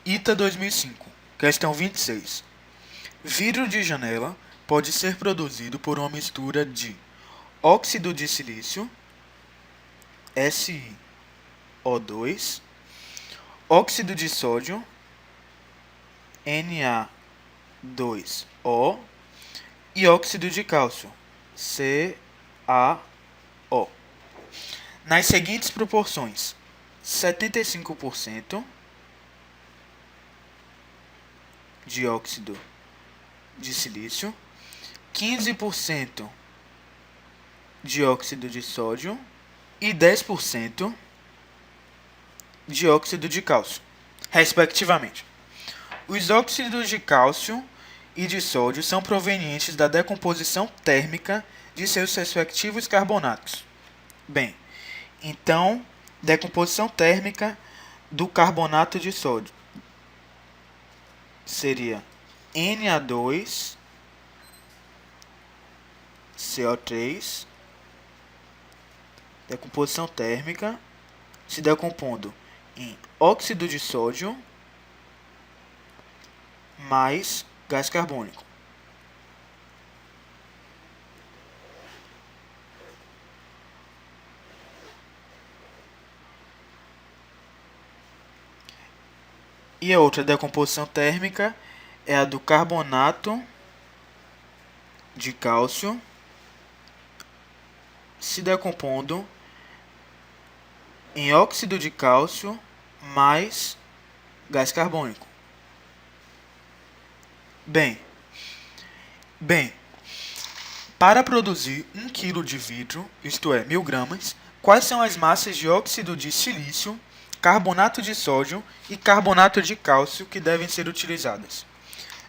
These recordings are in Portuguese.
ITA 2005. Questão 26. Vidro de janela pode ser produzido por uma mistura de óxido de silício, SiO2, óxido de sódio, Na2O, e óxido de cálcio, CaO. Nas seguintes proporções: 75% de óxido de silício, 15% de óxido de sódio e 10% de óxido de cálcio, respectivamente. Os óxidos de cálcio e de sódio são provenientes da decomposição térmica de seus respectivos carbonatos. Bem, então, decomposição térmica do carbonato de sódio seria Na2CO3, decomposição térmica, se decompondo em óxido de sódio mais gás carbônico. E a outra decomposição térmica é a do carbonato de cálcio se decompondo em óxido de cálcio mais gás carbônico. Bem, para produzir 1 kg de vidro, isto é, 1000 gramas, quais são as massas de óxido de silício, carbonato de sódio e carbonato de cálcio que devem ser utilizadas?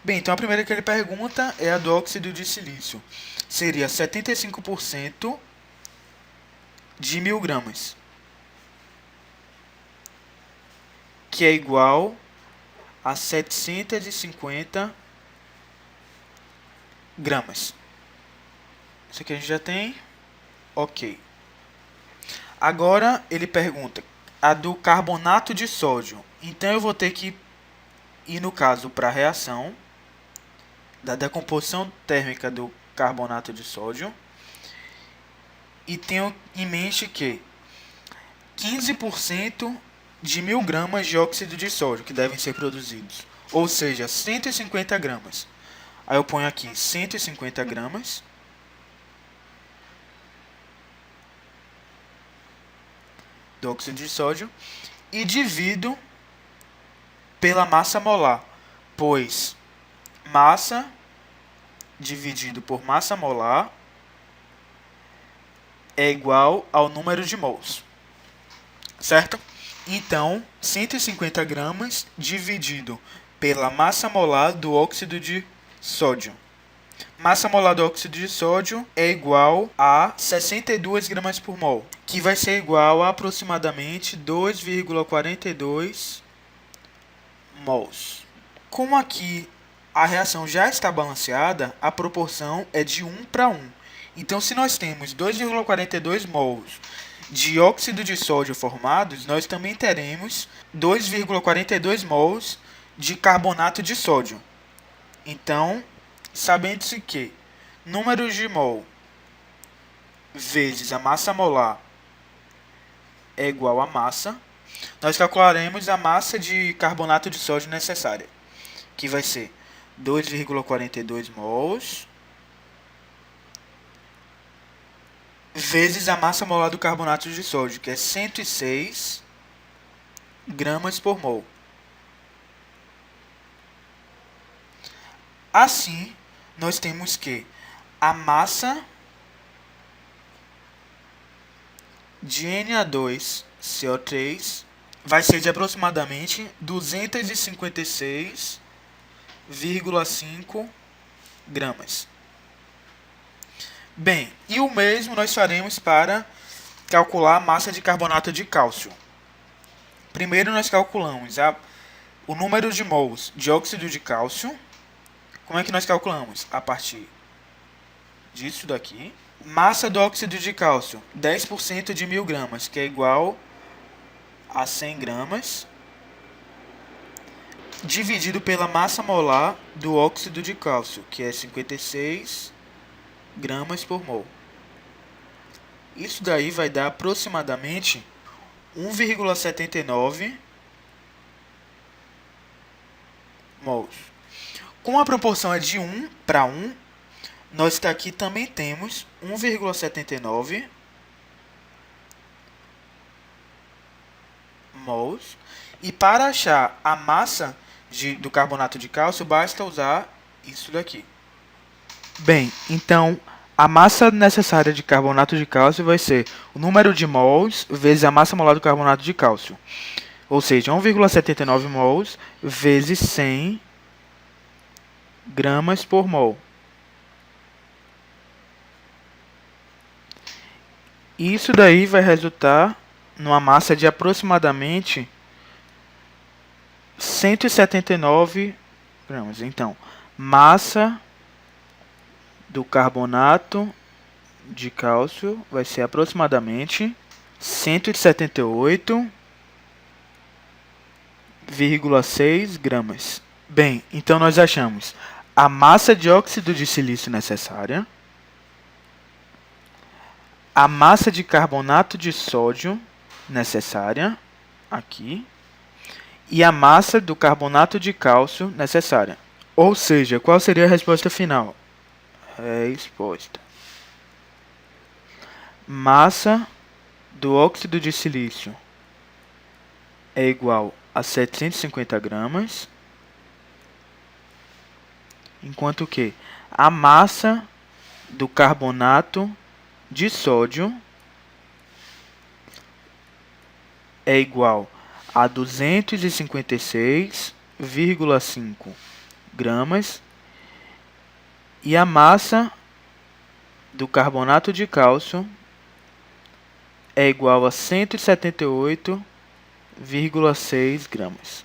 Bem, então a primeira que ele pergunta é a do óxido de silício. Seria 75% de 1000 gramas, que é igual a 750 gramas. Isso aqui a gente já tem. Ok. Agora ele pergunta a do carbonato de sódio. Então eu vou ter que ir, no caso, para a reação da decomposição térmica do carbonato de sódio. E tenho em mente que 15% de 1000 gramas de óxido de sódio que devem ser produzidos. Ou seja, 150 gramas. Aí eu ponho aqui 150 gramas do óxido de sódio e divido pela massa molar, pois massa dividido por massa molar é igual ao número de mols, certo? Então, 150 gramas dividido pela massa molar do óxido de sódio. Massa molar do óxido de sódio é igual a 62 gramas por mol, que vai ser igual a aproximadamente 2,42 mols. Como aqui a reação já está balanceada, a proporção é de 1 para 1. Então, se nós temos 2,42 mols de óxido de sódio formados, nós também teremos 2,42 mols de carbonato de sódio. Então, sabendo-se que números de mol vezes a massa molar é igual a massa, nós calcularemos a massa de carbonato de sódio necessária, que vai ser 2,42 mols vezes a massa molar do carbonato de sódio, que é 106 gramas por mol. Assim, nós temos que a massa de Na2CO3 vai ser de aproximadamente 256,5 gramas. Bem, e o mesmo nós faremos para calcular a massa de carbonato de cálcio. Primeiro nós calculamos o número de mols de óxido de cálcio. Como é que nós calculamos? A partir disso daqui. Massa do óxido de cálcio, 10% de 1000 gramas, que é igual a 100 gramas. dividido pela massa molar do óxido de cálcio, que é 56 gramas por mol. Isso daí vai dar aproximadamente 1,79 mols. Como a proporção é de 1 para 1, nós aqui também temos 1,79 mols. E para achar a massa do carbonato de cálcio, basta usar isso daqui. Bem, então a massa necessária de carbonato de cálcio vai ser o número de mols vezes a massa molar do carbonato de cálcio. Ou seja, 1,79 mols vezes 100 gramas por mol. Isso daí vai resultar numa massa de aproximadamente 179 gramas. Então, massa do carbonato de cálcio vai ser aproximadamente 178,6 gramas. Bem, então nós achamos a massa de óxido de silício necessária, a massa de carbonato de sódio necessária, aqui, e a massa do carbonato de cálcio necessária. Ou seja, qual seria a resposta final? Resposta: massa do óxido de silício é igual a 750 gramas, enquanto que a massa do carbonato de sódio é igual a 256,5 gramas e a massa do carbonato de cálcio é igual a 178,6 gramas.